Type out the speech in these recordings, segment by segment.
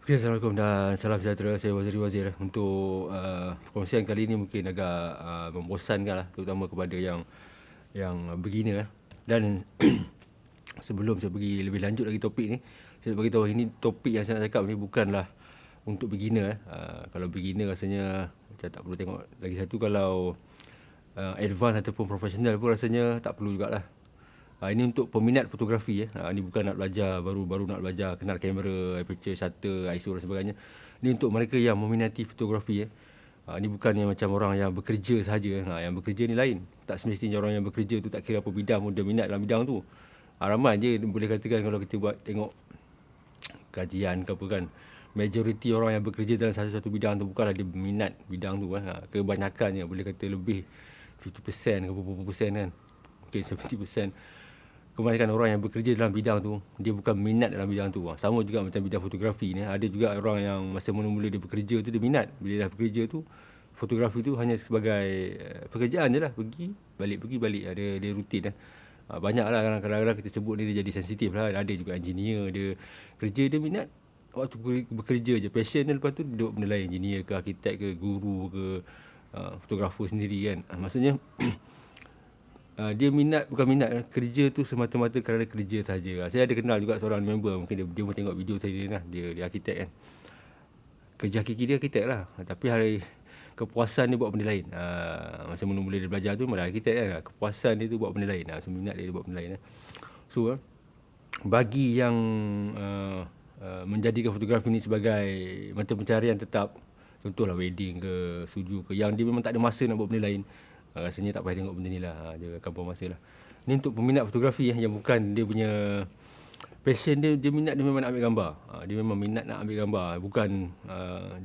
Okay, Assalamualaikum dan salam sejahtera. Saya Waziri Wazir. Untuk perkongsian kali ini mungkin agak membosankan lah, terutama kepada yang beginner. Dan sebelum saya pergi lebih lanjut lagi topik ni, saya nak beritahu ini topik yang saya nak cakap ni bukanlah untuk beginner. Kalau beginner rasanya macam tak perlu tengok. Lagi satu, kalau advance ataupun profesional pun rasanya tak perlu jugalah. Ini untuk peminat fotografi. Ini bukan nak belajar, baru nak belajar kenal kamera, aperture, shutter, ISO dan sebagainya. Ini untuk mereka yang meminati fotografi. Ini bukan yang macam orang yang bekerja sahaja. Yang bekerja ni lain. Tak semestinya orang yang bekerja tu tak kira apa bidang pun dia minat dalam bidang tu. Ramai je boleh katakan kalau kita buat tengok kajian ke apa kan, majoriti orang yang bekerja dalam satu bidang tu bukanlah dia minat bidang tu. Kebanyakannya boleh kata lebih 50% ke berapa persen kan, mungkin 70%. Kebanyakan orang yang bekerja dalam bidang tu, dia bukan minat dalam bidang tu. Sama juga macam bidang fotografi ni. Ada juga orang yang masa mula-mula dia bekerja tu, dia minat. Bila dah bekerja tu, fotografi tu hanya sebagai pekerjaan je lah. Pergi balik. Dia rutin lah. Banyak lah kadang-kadang kita sebut ni dia jadi sensitif lah. Ada juga engineer, dia kerja dia minat. Waktu bekerja je, passion dia, lepas tu duduk benda lain. Engineer ke, arkitek ke, guru ke, fotografer sendiri kan. Maksudnya dia minat, bukan minat, kerja tu semata-mata kerana kerja saja. Saya ada kenal juga seorang member, mungkin dia pun tengok video saya lah. Dia arkitek kan. Kerja hakiki dia arkitek lah, tapi hari kepuasan dia buat benda lain. Masa mula-mula dia belajar tu malah arkitek kan. Kepuasan dia tu buat benda lain. So minat dia buat benda lain. So bagi yang menjadikan fotografi ni sebagai mata pencarian tetap, contohlah wedding ke, suju ke, yang dia memang tak ada masa nak buat benda lain, rasanya tak payah tengok benda ni lah. Dia akan buang masa lah. Ni untuk peminat fotografi yang bukan dia punya passion dia, dia minat, dia memang nak ambil gambar. Dia memang minat nak ambil gambar. Bukan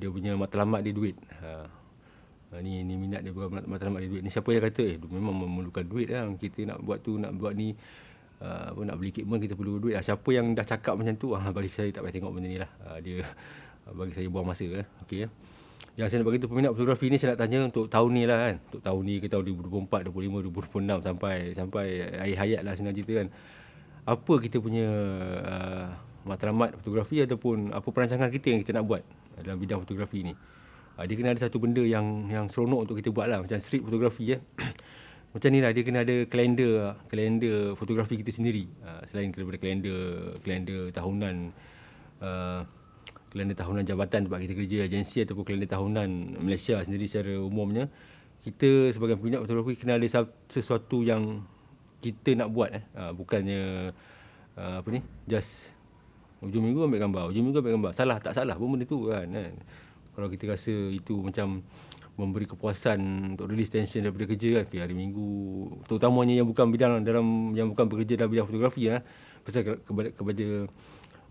dia punya matlamat dia duit. Ni minat dia, bukan matlamat dia duit. Ni siapa yang kata memang memerlukan duit lah. Kita nak buat tu, nak buat ni, nak beli equipment kita perlu duit. Siapa yang dah cakap macam tu, bagi saya tak payah tengok benda ni lah. Dia bagi saya buang masa lah. Okey ya. Yang saya nak bagi tu peminat fotografi ni, saya nak tanya untuk tahun ni lah kan. Untuk tahun ni ke tahun 2024, 2025, 2026 sampai akhir hayat lah senang cerita kan. Apa kita punya matlamat fotografi ataupun apa perancangan kita yang kita nak buat dalam bidang fotografi ni. Dia kena ada satu benda yang seronok untuk kita buat lah. Macam street fotografi macam ni lah, dia kena ada kalender fotografi kita sendiri. Selain daripada kalender tahunan, kalender tahunan jabatan tempat kita kerja, agensi, ataupun kalender tahunan Malaysia sendiri secara umumnya, kita sebagai peminat fotografi kena ada sesuatu yang kita nak buat. Bukannya just hujung minggu ambil gambar. Salah tak salah pun benda tu kan. Kalau kita rasa itu macam memberi kepuasan untuk release tension daripada kerja kan, hari Minggu, terutamanya yang bukan yang bukan bekerja dalam bidang fotografi pasal kepada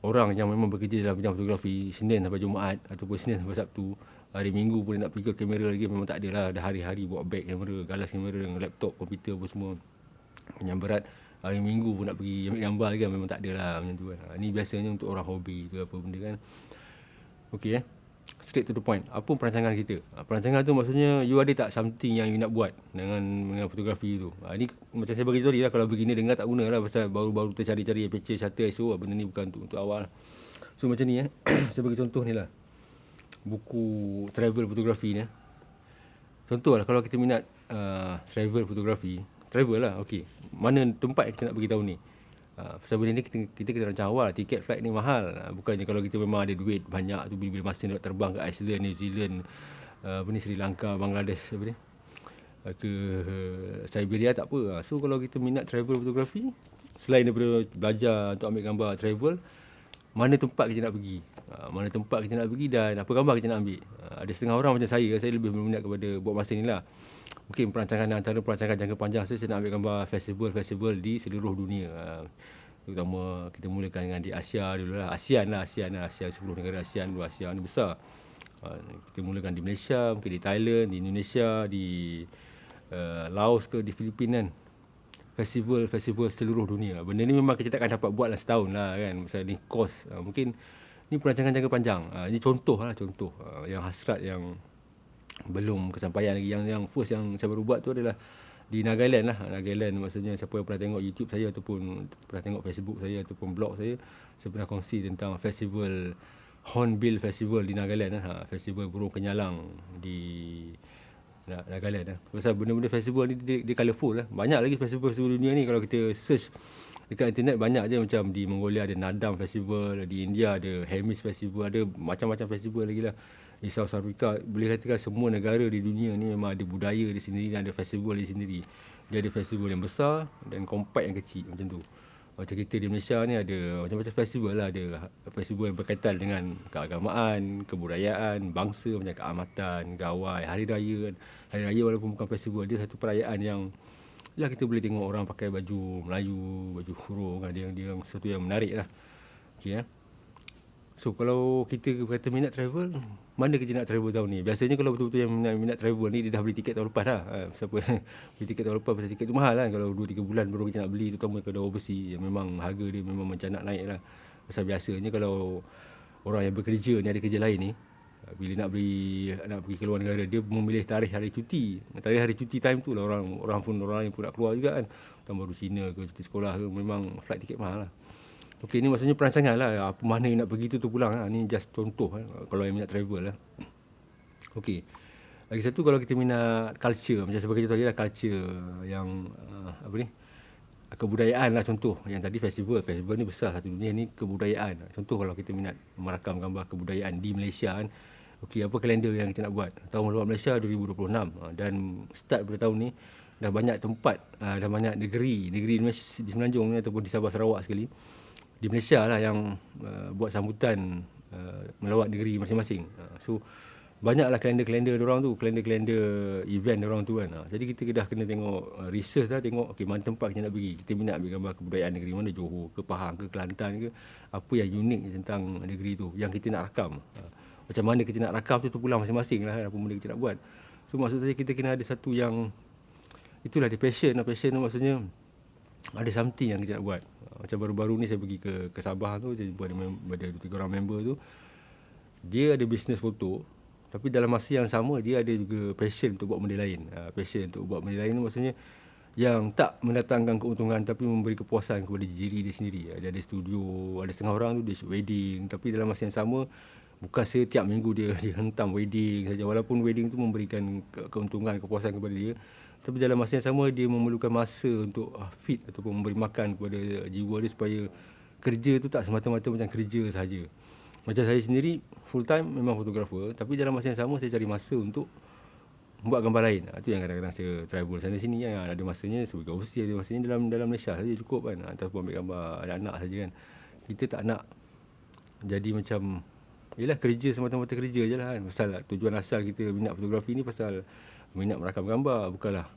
orang yang memang bekerja dalam bidang fotografi, Senin sampai Jumaat ataupun Senin sampai Sabtu, hari Minggu pun nak pergi ke kamera lagi memang tak ada lah. Dah hari-hari bawa beg kamera, galas kamera dengan laptop, komputer pun semua yang berat. Hari Minggu pun nak pergi ambil gambar lagi memang tak ada lah macam tu kan. Ni biasanya untuk orang hobi ke apa benda kan. Okey straight to the point. Apa perancangan kita? Perancangan tu maksudnya you ada tak something yang you nak buat dengan fotografi tu. Ni macam saya bagi tadi lah, kalau begini dengar tak guna lah, pasal baru-baru tercari-cari aperture, shutter, ISO, benda ni bukan untuk awal. So macam ni saya bagi contoh ni lah, buku travel fotografi ni. Contoh lah, kalau kita minat travel fotografi, travel lah, okey, mana tempat kita nak pergi tahun ni. Pasal benda ni kita kena rancang awal. Tiket flight ni mahal. Bukannya kalau kita memang ada duit banyak tu, bila masa nak terbang ke Iceland, New Zealand, Sri Lanka, Bangladesh, ke Siberia, tak apa. So kalau kita minat travel fotografi, selain daripada belajar untuk ambil gambar travel, mana tempat kita nak pergi, dan apa gambar kita nak ambil. Ada setengah orang macam saya lebih berminat kepada buat masa ni lah. Mungkin antara perancangan jangka panjang saya nak ambil gambar festival di seluruh dunia. Terutama kita mulakan dengan di Asia dulu lah. ASEAN 10 negara ASEAN. ASEAN ni besar. Kita mulakan di Malaysia, mungkin di Thailand, di Indonesia, di Laos ke, di Filipina kan. Festival seluruh dunia. Benda ni memang kita takkan dapat buat lah setahun lah kan. Pasal ni kos. Mungkin ni perancangan jangka panjang. Ini contoh yang hasrat yang belum kesampaian lagi. Yang first yang saya baru buat tu adalah di Nagaland lah. Nagaland maksudnya siapa yang pernah tengok YouTube saya ataupun pernah tengok Facebook saya ataupun blog saya pernah kongsi tentang festival Hornbill Festival di Nagaland festival burung kenyalang di Nagaland Pasal benda-benda festival ni dia colourful Banyak lagi festival-festival dunia ni. Kalau kita search dekat internet banyak je. Macam di Mongolia ada Nadam Festival, di India ada Hemis Festival, ada macam-macam festival lagi lah. Di South Africa, boleh katakan semua negara di dunia ni memang ada budaya di sendiri dan ada festival di sendiri. Dia ada festival yang besar dan compact yang kecil macam tu. Macam kita di Malaysia ni ada macam-macam festival lah. Ada festival yang berkaitan dengan keagamaan, kebudayaan, bangsa macam keamatan, gawai, hari raya. Hari raya walaupun bukan festival, dia satu perayaan yang lah kita boleh tengok orang pakai baju Melayu, baju kurung, dia sesuatu yang menarik lah. Okay, So kalau kita kata minat travel, mana kita nak travel tahun ni? Biasanya kalau betul-betul yang minat travel ni, dia dah beli tiket tahun lepas dah. Siapa beli tiket tahun lepas, pasal tiket tu mahal lah. Kalau 2-3 bulan baru kita nak beli, terutama kalau overseas, yang memang harga dia memang mencanak naik lah. Pasal biasanya kalau orang yang bekerja ni, ada kerja lain ni, bila nak pergi ke luar negara, dia memilih tarikh hari cuti. Tarikh hari cuti time tu lah orang lain pun nak keluar juga kan. Tahun baru Cina ke, cuti sekolah ke, memang flight tiket mahal lah. Okey, ni maksudnya perancangan lah. Apa mana yang nak pergi tu pulang lah. Ni just contoh kalau yang minat travel lah. Okey. Lagi satu, kalau kita minat culture, macam sebagai contoh tadi lah, culture yang kebudayaan lah contoh. Yang tadi festival ni besar satu dunia, ni kebudayaan. Contoh kalau kita minat merakam gambar kebudayaan di Malaysia kan. Okey, apa kalender yang kita nak buat? Tahun luar Malaysia 2026 dan start pada tahun ni dah banyak tempat, dah banyak negeri di Semenanjung ni ataupun di Sabah Sarawak sekali, di Malaysia lah yang buat sambutan melawat negeri masing-masing. So banyaklah kalender-kalender diorang tu, kalender-kalender event diorang tu kan. Jadi kita dah kena tengok research dah, tengok okey mana tempat kita nak pergi. Kita minat ambil gambar kebudayaan negeri mana, Johor ke Pahang ke Kelantan ke, apa yang unik tentang negeri tu yang kita nak rakam. Macam mana kita nak rakam tu pulang masing-masing lah kan, apa benda kita nak buat. So maksud saya kita kena ada satu yang, itulah dia passion tu maksudnya ada something yang kita nak buat. Macam baru-baru ni saya pergi ke Sabah tu, saya jumpa ada 2-3 orang member tu. Dia ada bisnes foto, tapi dalam masa yang sama dia ada juga passion untuk buat benda lain. Passion untuk buat benda lain tu maksudnya yang tak mendatangkan keuntungan tapi memberi kepuasan kepada diri dia sendiri. Dia ada studio, ada setengah orang tu dia shoot wedding, tapi dalam masa yang sama bukan setiap minggu dia hentam wedding saja, walaupun wedding tu memberikan keuntungan, kepuasan kepada dia, tapi dalam masa yang sama dia memerlukan masa untuk feed ataupun memberi makan kepada jiwa dia supaya kerja tu tak semata-mata macam kerja sahaja. Macam saya sendiri full time memang fotografer, tapi dalam masa yang sama saya cari masa untuk buat gambar lain. Itu yang kadang-kadang saya travel sana sini kan. Ada masanya sebagai overseas, ada masanya dalam Malaysia saja cukup kan. Ataupun ambil gambar anak-anak saja kan. Kita tak nak jadi macam yelah kerja semata-mata kerja je lah kan. Pasal tujuan asal kita minat fotografi ni pasal minat merakam gambar, bukanlah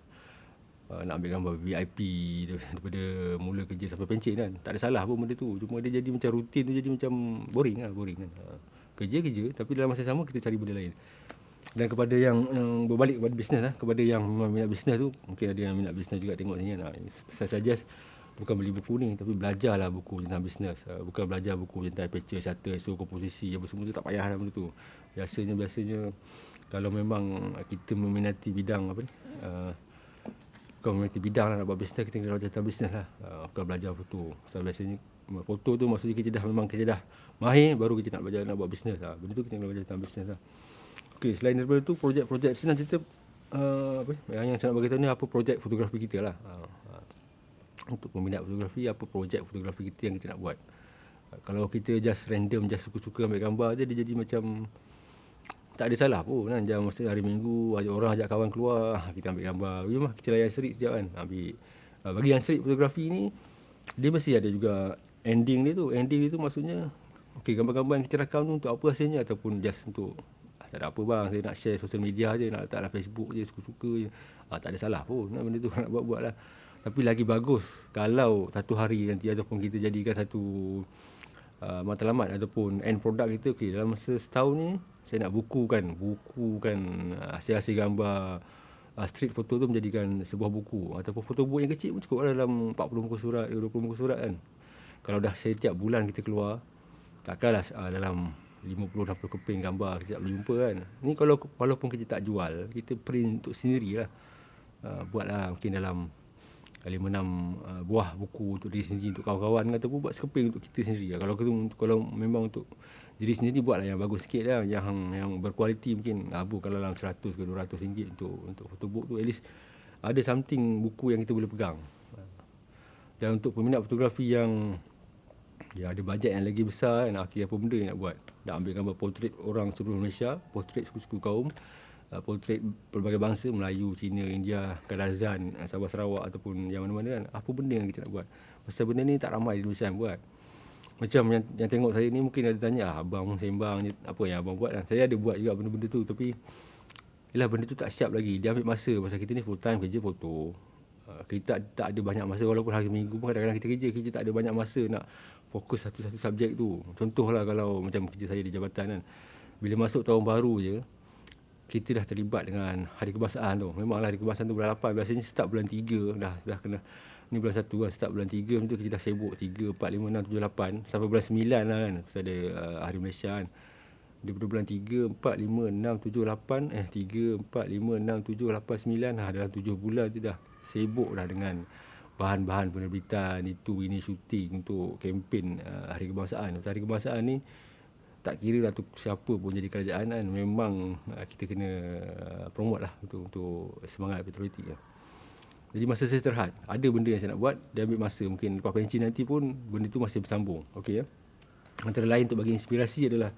nak ambil gambar VIP daripada mula kerja sampai pencen kan. Tak ada salah pun benda tu. Cuma dia jadi macam rutin tu, jadi macam boring kan. Kerja, tapi dalam masa sama kita cari benda lain. Dan kepada yang berbalik kepada bisnes lah, kepada yang minat bisnes tu, mungkin ada yang minat bisnes juga tengok sini kan. Saya suggest bukan beli buku ni, tapi belajarlah buku tentang bisnes. Bukan belajar buku tentang aperture, shutter, ISO, komposisi, apa semua tu tak payah lah benda tu. Biasanya kalau memang kita meminati bidang bukan meminati bidang lah nak buat bisnes, kita kena belajar tentang bisnes lah. Bukan belajar foto. Sebab biasanya foto tu maksudnya kita dah mahir, baru kita nak belajar nak buat bisnes lah. Benda tu kita kena belajar tentang bisnes lah. Okey, selain daripada tu, projek-projek senang cerita yang saya nak bagi tahu ni apa projek fotografi kita lah. Untuk peminat fotografi, apa projek fotografi kita yang kita nak buat. Kalau kita just random, just suka-suka ambil gambar je, dia jadi macam tak ada salah pun kan. Jangan mesti hari Minggu orang ajak kawan keluar, kita ambil gambar. Jom lah kita layan serik sekejap kan. Bagi yang serik fotografi ni, dia mesti ada juga ending dia tu. Ending dia tu maksudnya okey, gambar-gambar yang kita rakam tu untuk apa hasilnya, ataupun just untuk tak ada apa bang, saya nak share sosial media je, nak letak dalam Facebook je, suka-suka je. Tak ada salah pun benda tu nak buat-buat lah. Tapi lagi bagus kalau satu hari nanti ataupun kita jadikan satu matlamat ataupun end product kita, okey, dalam masa setahun ni saya nak bukukan hasil-hasil gambar street photo tu menjadikan sebuah buku, ataupun foto book yang kecil pun cukup lah, dalam 40 muka surat, 20 muka surat kan. Kalau dah setiap bulan kita keluar, takkanlah dalam 50-60 keping gambar kita tak boleh jumpa kan. Ni kalau walaupun kita tak jual, kita print untuk sendiri lah. Buatlah mungkin dalam 5-6 buah buku untuk diri sendiri, untuk kawan-kawan, ataupun buat sekeping untuk kita sendiri lah. Kalau memang untuk diri sendiri buatlah yang bagus sikit lah, yang berkualiti mungkin kalau dalam 100 ke 200 ringgit untuk photobook tu, at least ada something, buku yang kita boleh pegang. Dan untuk peminat fotografi yang ada bajet yang lagi besar, nak kira apa benda yang nak buat, nak ambil gambar portrait orang seluruh Malaysia, portrait suku-suku kaum, portrait pelbagai bangsa, Melayu, Cina, India, Kadazan, Sabah Sarawak ataupun yang mana-mana kan, apa benda yang kita nak buat. Pasal benda ni tak ramai di Malaysia yang buat. Macam yang tengok saya ni mungkin ada tanya, abang sembang ni, apa yang abang buat kan. Saya ada buat juga benda-benda tu, tapi yelah, benda tu tak siap lagi. Dia ambil masa, pasal kita ni full time kerja foto. Kita tak ada banyak masa, walaupun hari minggu pun kadang-kadang kita kerja tak ada banyak masa nak fokus satu-satu subjek tu. Contohlah kalau macam kerja saya di jabatan kan, bila masuk tahun baru je, kita dah terlibat dengan hari kebangsaan tu. Memanglah hari kebangsaan tu bulan 8, biasanya start bulan 3, dah kena, ni bulan 1 kan, start bulan 3 macam tu kita dah sibuk 3, 4, 5, 6, 7, 8 sampai bulan 9 lah kan, pasal ada hari Malaysia kan. Daripada bulan 3, 4, 5, 6, 7, 8 3, 4, 5, 6, 7, 8, 9 dalam 7 bulan tu dah sibuk dah dengan bahan-bahan penerbitan, ini syuting untuk kempen hari kebangsaan. Pasal hari kebangsaan ni tak kira lah tu siapa pun jadi kerajaan kan, memang kita kena promote lah untuk semangat patriotik lah. Jadi masa saya terhad, ada benda yang saya nak buat, dia ambil masa, mungkin lepas pensi nanti pun benda tu masih bersambung. Okey ya. Antara lain untuk bagi inspirasi adalah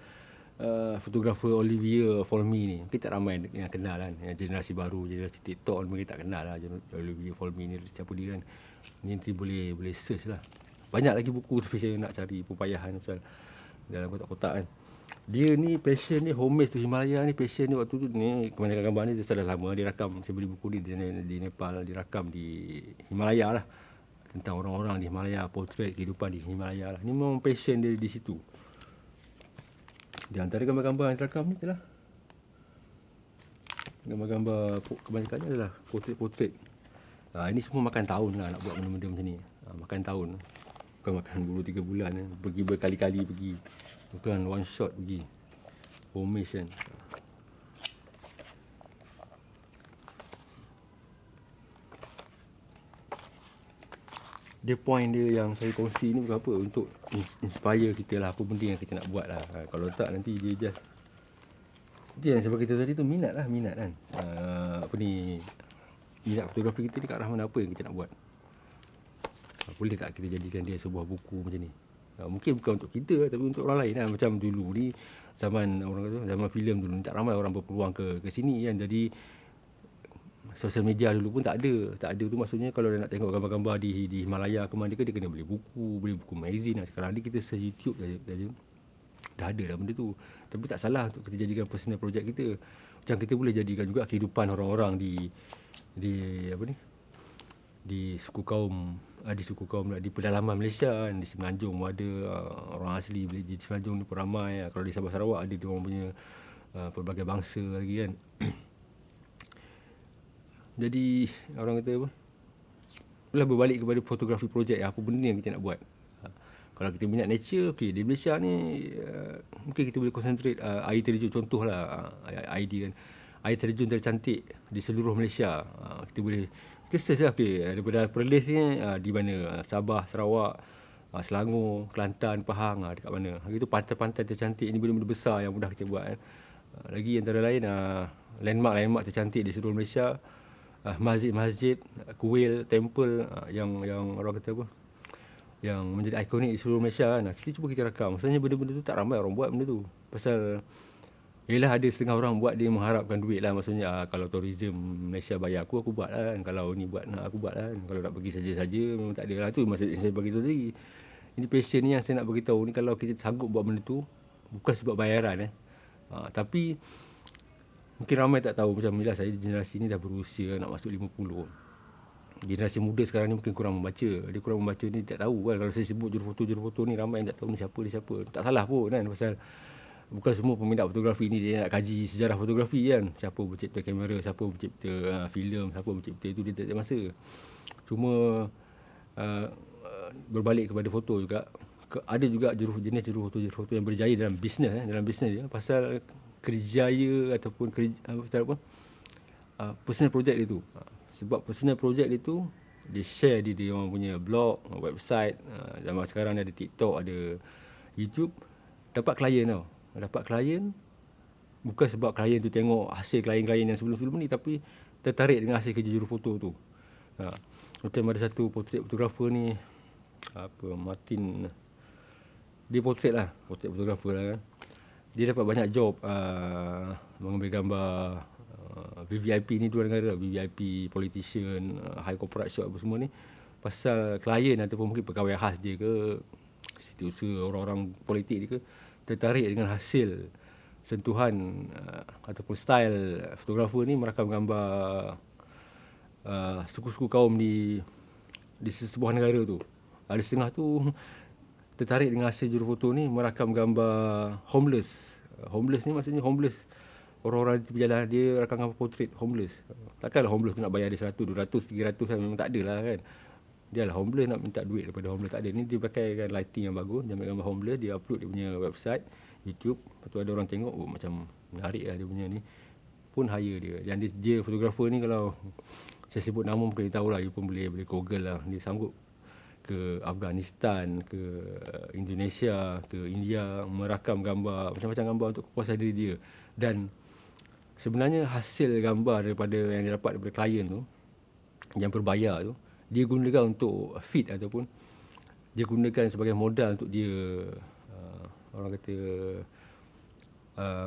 fotografer Olivier Folmy ni. Mungkin tak ramai yang kenal kan, yang generasi baru, generasi TikTok mungkin tak kenal lah Olivier Folmy ni, siapa dia kan. Ni nanti boleh search lah. Banyak lagi buku, tapi saya nak cari pepayahan pasal dalam kotak-kotak kan. Dia ni passion ni, homage tu Himalaya ni, passion ni waktu tu ni, kebanyakan gambar ni dia dah lama dia rakam. Saya beli buku ni di Nepal, dirakam di Himalaya lah, tentang orang-orang di Himalaya, portrait kehidupan di Himalaya lah. Ni memang passion dia di situ. Di antara gambar-gambar yang terakam ni adalah gambar-gambar, kebanyakannya adalah portrait-portrait. Ini semua makan tahun lah nak buat benda-benda macam ni. Makan tahun. Bukan makan 2-3 bulan. Pergi berkali-kali pergi. Bukan one shot pergi. Homage kan. Dia point dia yang saya kongsi ni bukan apa, untuk inspire kita lah, apa benda yang kita nak buat lah. Kalau tak nanti dia just, dia yang sebab kita tadi tu minat kan. Minat fotografi kita ni kat arah mana, apa yang kita nak buat. Boleh tak kita jadikan dia sebuah buku macam ni. Mungkin bukan untuk kita, tapi untuk orang lain lah. Macam dulu ni, zaman filem dulu ni, tak ramai orang berpeluang ke sini kan. Jadi sosial media dulu pun tak ada tu, maksudnya kalau dia nak tengok gambar-gambar di Himalaya ke mana, dia kena beli buku magazine. Sekarang ni kita search YouTube saja dah ada dah benda tu. Tapi tak salah untuk kita jadikan personal project kita. Macam kita boleh jadikan juga kehidupan orang-orang di suku kaum, di pedalaman Malaysia kan. Di Semenanjung ada orang asli, di Semenanjung ni pun ramai. Kalau di Sabah Sarawak ada dia orang punya pelbagai bangsa lagi kan. Jadi orang kata apa, boleh berbalik kepada fotografi projek, apa benda yang kita nak buat. Kalau kita minat nature, okey, di Malaysia ni mungkin kita boleh concentrate air terjun, contohlah idea kan, air terjun tercantik di seluruh Malaysia. Kita search lah, okey, daripada Perlis ni di mana, Sabah, Sarawak, Selangor, Kelantan, Pahang, dekat mana. Itu pantai-pantai tercantik, ini benda-benda besar yang mudah kita buat kan. Lagi antara lain landmark tercantik di seluruh Malaysia, masjid-masjid, kuil, temple yang orang kata apa, yang menjadi ikonik di seluruh Malaysia kan. Kita cuba kita rakam. Maksudnya benda-benda tu tak ramai orang buat benda tu. Pasal yelah, ada setengah orang buat dia mengharapkan duit lah. Maksudnya kalau tourism Malaysia bayar aku buat lah kan. Kalau ni buat aku buat lah kan. Kalau nak pergi saja-saja memang tak ada lah. Tu maksud saya bagi tahu tadi. Ini passion ni yang saya nak beritahu ni, kalau kita sanggup buat benda tu, bukan sebab bayaran tapi mungkin ramai tak tahu. Macam bila saya generasi ni dah berusia nak masuk 50. Generasi muda sekarang ni mungkin kurang membaca. Dia kurang membaca ni, tak tahu kan. Kalau saya sebut jurufoto ni, ramai yang tak tahu ni siapa. Tak salah pun kan. Pasal bukan semua peminat fotografi ni dia nak kaji sejarah fotografi kan. Siapa pencipta kamera, siapa pencipta filem, siapa pencipta itu, dia tak ada masa. Cuma berbalik kepada foto juga, ada juga jenis jurufoto yang berjaya dalam bisnes dia. Pasal kerjaya ataupun personal project dia tu. Sebab personal project dia tu, dia share dia orang punya blog, website. Zaman sekarang ada TikTok, ada YouTube, dapat klien tau. dapat klien bukan sebab klien tu tengok hasil klien-klien yang sebelum-sebelum ni, tapi tertarik dengan hasil kerja jurufoto tu. Macam ada satu portrait fotografer ni, Martin, dia portrait fotografer lah kan. Dia dapat banyak job mengambil gambar VVIP ni dua negara, VVIP, politician, high corporate shot apa semua ni, pasal klien ataupun mungkin pegawai khas dia ke, setiausaha orang-orang politik dia ke, tertarik dengan hasil sentuhan ataupun style fotografer ni merakam gambar suku-suku kaum di sebuah negara tu. Ada setengah tu tertarik dengan hasil jurufoto ni merakam gambar homeless. Homeless ni maksudnya homeless, orang-orang di jalan, dia rakam gambar portrait homeless. Takkanlah homeless tu nak bayar dia 100, 200, 300 kan, memang tak ada lah kan. Dia lah homeless nak minta duit daripada homeless, tak ada. Ni dia pakai kan lighting yang bagus, dia ambil gambar homeless, dia upload dia punya website YouTube. Lepas tu ada orang tengok, macam menarik lah dia punya ni, pun hire dia. Yang dia fotografer ni, kalau saya sebut nama mungkin dia tahulah, you pun boleh google lah. Dia sanggup ke Afghanistan, ke Indonesia, ke India, merakam gambar, macam-macam gambar untuk kepuasan diri dia. Dan sebenarnya hasil gambar daripada yang dia dapat daripada klien tu, yang berbayar tu, dia gunakan untuk feed ataupun dia gunakan sebagai modal untuk dia, orang kata,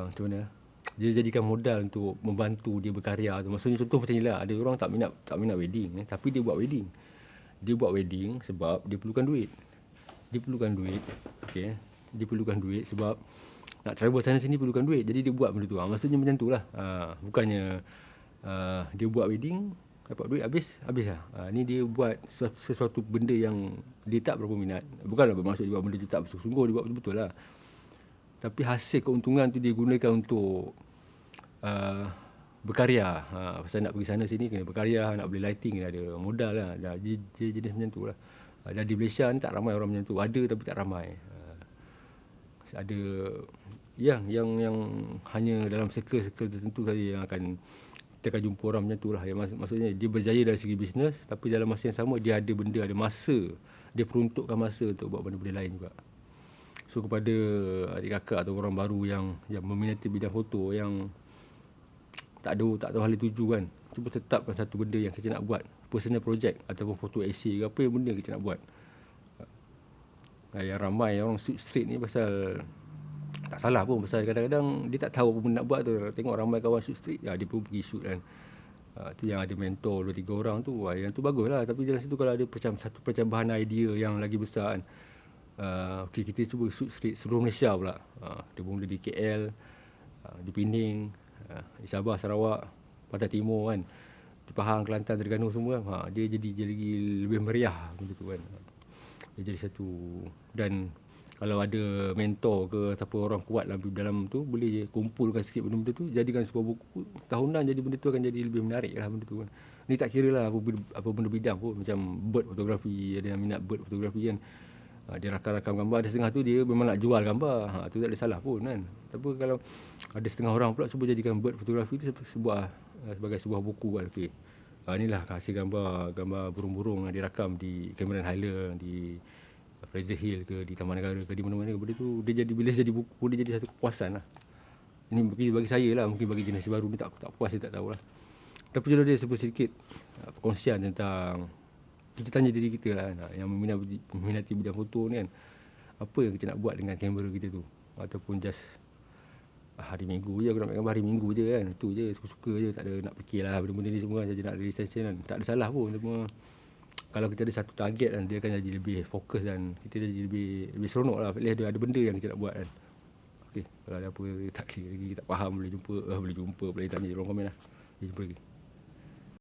macam mana, dia jadikan modal untuk membantu dia berkarya tu. Maksudnya contoh macam ni lah, ada orang tak minat wedding, tapi dia buat wedding. Dia buat wedding sebab dia perlukan duit. Okay. Dia perlukan duit sebab nak travel sana sini perlukan duit. Jadi dia buat benda tu. Maksudnya macam tu lah. Bukannya dia buat wedding, dapat duit habis lah. Ni dia buat sesuatu benda yang dia tak berapa minat. Bukanlah bermaksud dia buat benda tu tak bersungguh-sungguh, dia buat betul-betul lah. Tapi hasil keuntungan tu dia gunakan untuk berkarya. Pasal nak pergi sana sini kena berkarya, nak beli lighting kena ada modal lah. Dia jenis macam tu lah. Dan di Malaysia ni tak ramai orang macam tu. Ada tapi tak ramai. Ada yang hanya dalam circle-circle tertentu saja yang kita akan jumpa orang macam tu lah. Yang maksudnya dia berjaya dari segi bisnes, tapi dalam masa yang sama dia ada benda, ada masa. Dia peruntukkan masa untuk buat benda-benda lain juga. So kepada adik kakak atau orang baru yang meminati bidang foto, yang tak tahu hal tuju kan, cuba tetapkan satu benda yang kita nak buat, personal project ataupun foto essay ke apa yang benda kita nak buat. Yang ramai orang shoot street ni pasal tak salah pun, pasal kadang-kadang dia tak tahu apa benda nak buat tu. Tengok ramai kawan shoot street, dia pun pergi shoot kan. Tu yang ada mentor 2-3 orang tu, yang tu bagus lah. Tapi dalam situ kalau ada satu percambahan idea yang lagi besar kan, okay, kita cuba shoot street seluruh Malaysia pula. Dia mula di KL, di Pening, di Sabah, Sarawak, Pantai Timur kan, di Pahang, Kelantan, Terengganu semua. Dia jadi lebih meriah benda tu kan. Dia jadi satu. Dan kalau ada mentor ke ataupun orang kuat dalam tu, boleh je kumpulkan sikit benda-benda tu, jadikan sebuah buku tahunan. Jadi benda tu akan jadi lebih menarik lah benda tu kan. Ni tak kira lah apa benda bidang pun. Macam bird fotografi, ada yang minat bird fotografi kan, dia rakam-rakam gambar. Ada setengah tu dia memang nak jual gambar, tu tak ada salah pun kan. Tapi kalau ada setengah orang pula cuba jadikan bird fotografi tu sebagai sebuah buku kan. Okay, inilah hasil gambar burung-burung yang dirakam di Cameron Highland, di Fraser Hill ke, di Taman Negara ke, di mana-mana. Benda tu dia jadi, bila jadi buku, dia jadi satu kepuasan lah. Ini bagi saya lah, mungkin bagi jenis baru ni tak puas, saya tak tahulah. Tapi kalau dia sebut sedikit perkongsian tentang, kita tanya diri kita lah, yang meminati bidang foto ni kan, apa yang kita nak buat dengan kamera kita tu. Ataupun just hari Minggu je aku nak ambil gambar, hari Minggu je kan, itu je, suka-suka je, tak ada nak fikir lah benda-benda ni semua, jadi nak release tension kan, tak ada salah pun. Cuma kalau kita ada satu target kan, dia akan jadi lebih fokus dan kita jadi lebih seronok lah. Ada benda yang kita nak buat kan. Okay, kalau ada apa tak clear lagi, tak faham, boleh jumpa, boleh tanya di ruang komen lah. Jumpa lagi.